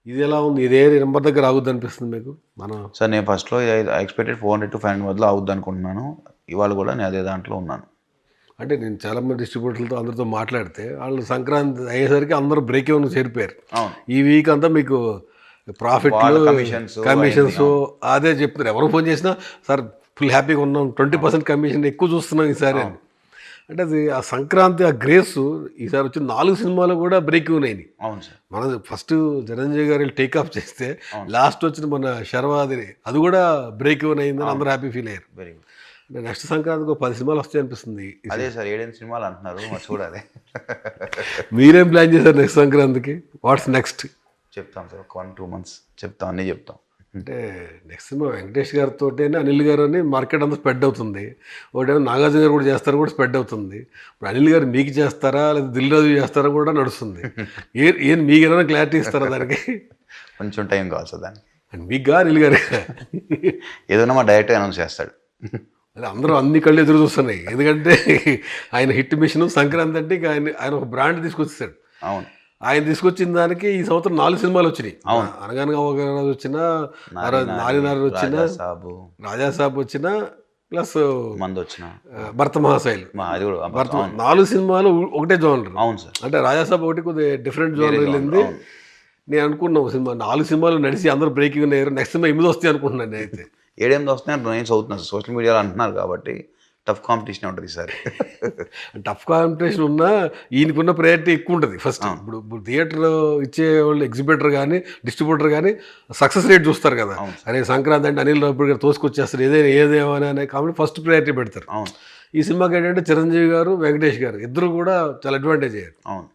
ఇది ఎలా ఉంది? ఇదే నెంబర్ దగ్గర ఆగుద్ది అనిపిస్తుంది మీకు? మనం సార్ నేను ఫస్ట్‌లో ఎక్స్‌పెక్టెడ్ 400 to 500 మధ్యలో అవుద్దనుకుంటున్నాను. ఇవాళ కూడా నేను అదే దాంట్లో ఉన్నాను. అంటే నేను చాలామంది డిస్ట్రిబ్యూటర్లతో అందరితో మాట్లాడితే వాళ్ళు సంక్రాంతి అయ్యేసరికి అందరూ బ్రేక్ ఈవెన్ చేరిపోయారు. అవును. ఈ వీక్ అంతా మీకు ప్రాఫిట్లు, వాళ్ళ కమిషన్స్ అవన్నీ, అదే చెప్తున్నారు. ఎవరు ఫోన్ చేసినా సార్ ఫుల్ హ్యాపీగా ఉన్నాం, 20% కమిషన్ ఎక్కువ చూస్తున్నాం ఈసారి అని. అంటే అది ఆ సంక్రాంతి ఆ గ్రేస్ ఈసారి వచ్చిన 4 సినిమాలు కూడా బ్రేక్ ఈవెన్ అయినాయి. అవును సార్. మన ఫస్ట్ చిరంజీవి గారు టేక్ ఆఫ్ చేస్తే లాస్ట్ వచ్చిన మన శర్వాది అది కూడా బ్రేక్ ఈవెన్ అయిందని అందరూ హ్యాపీ ఫీల్ అయ్యారు. Very good. అంటే నెక్స్ట్ సంక్రాంతికి ఒక 10 సినిమాలు వస్తాయి అనిపిస్తుంది. అదే సార్ 7, 8 సినిమాలు అంటున్నారు. మరి చూడాలి. మీరేం ప్లాన్ చేశారు నెక్స్ట్ సంక్రాంతికి? What's next? చెప్తాం సార్. ఒక 1-2 months చెప్తాం, అన్నీ చెప్తాం. అంటే నెక్స్ట్ సినిమా వెంకటేష్ గారితో అనిల్ గారు అని మార్కెట్ అంతా స్ప్రెడ్ అవుతుంది. ఒకటేమో నాగార్జున గారు కూడా చేస్తారు, కూడా స్ప్రెడ్ అవుతుంది. ఇప్పుడు అనిల్ గారు మీకు చేస్తారా లేదా దిల్ రాజు చేస్తారా కూడా నడుస్తుంది. ఏం మీకు ఏమైనా క్లారిటీ ఇస్తారా దానికి? కొంచెం టైం కావాలి సార్ దానికి. అండ్ మీకు అనిల్ గారు ఏదైనా మా డైరెక్టర్ అనౌన్స్ చేస్తాడు. అదే అందరూ అన్ని కళ్ళు ఎదురు చూస్తున్నాయి. ఎందుకంటే ఆయన హిట్ మిషన్ సంక్రాంతి అంటే ఇక ఆయన ఒక బ్రాండ్ తీసుకొచ్చేసాడు. అవును. ఆయన తీసుకొచ్చిన దానికి ఈ సంవత్సరం 4 సినిమాలు వచ్చినాయి. అవును. అనగనగా ఒక రోజు వచ్చిన, నారినారి వచ్చిన, రాజాసాబ్ వచ్చిన, ప్లస్ మంది వచ్చిన, భర్త మహాశైలు. అది కూడా 4 సినిమాలు ఒకటే జోనర్. అవును సార్. అంటే రాజాసాబ్ ఒకటి కొద్దిగా డిఫరెంట్ జోనర్ వెళ్ళింది. నేను అనుకున్నాను సినిమా 4 సినిమాలు నడిచి అందరూ బ్రేకింగ్ అయ్యారు, నెక్స్ట్ సినిమా 8 వస్తాయి అనుకుంటున్నాను నేనైతే. 7-8 వస్తున్నాయి నేను చదువుతున్నాను. సోషల్ మీడియాలో అంటున్నారు కాబట్టి టఫ్ కాంపిటీషన్ ఉంటుంది ఈసారి. టఫ్ కాంపిటీషన్ ఉన్నా ఈయనకున్న ప్రయారిటీ ఎక్కువ ఉంటుంది ఫస్ట్. ఇప్పుడు థియేటర్ ఇచ్చే వాళ్ళు ఎగ్జిబిటర్ కానీ డిస్ట్రిబ్యూటర్ కానీ సక్సెస్ రేట్ చూస్తారు కదా. అరే సంక్రాంతి అంటే అనిల్ రావిపూడి గారు తోసుకొచ్చేస్తారు, ఏదేమో అనే కాబట్టి ఫస్ట్ ప్రయారిటీ పెడతారు. అవును. ఈ సినిమాకి ఏంటంటే చిరంజీవి గారు, వెంకటేష్ గారు ఇద్దరు కూడా చాలా అడ్వాంటేజ్ అయ్యారు. అవును.